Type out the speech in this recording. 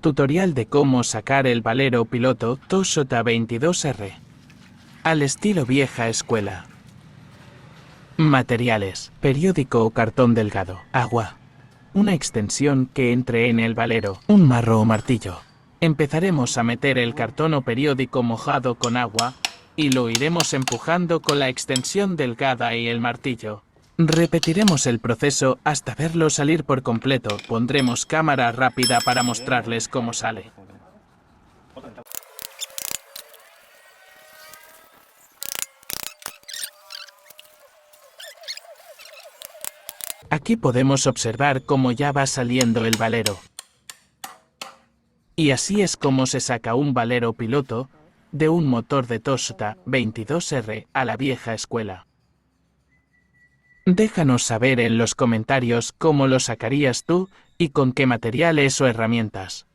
Tutorial de cómo sacar el Valero piloto Toyota 22R. Al estilo vieja escuela. Materiales: periódico o cartón delgado, agua, una extensión que entre en el Valero, un marro o martillo. Empezaremos a meter el cartón o periódico mojado con agua y lo iremos empujando con la extensión delgada y el martillo. Repetiremos el proceso hasta verlo salir por completo. Pondremos cámara rápida para mostrarles cómo sale. Aquí podemos observar cómo ya va saliendo el Valero. Y así es como se saca un Valero piloto de un motor de Toyota 22R a la vieja escuela. Déjanos saber en los comentarios cómo lo sacarías tú y con qué materiales o herramientas.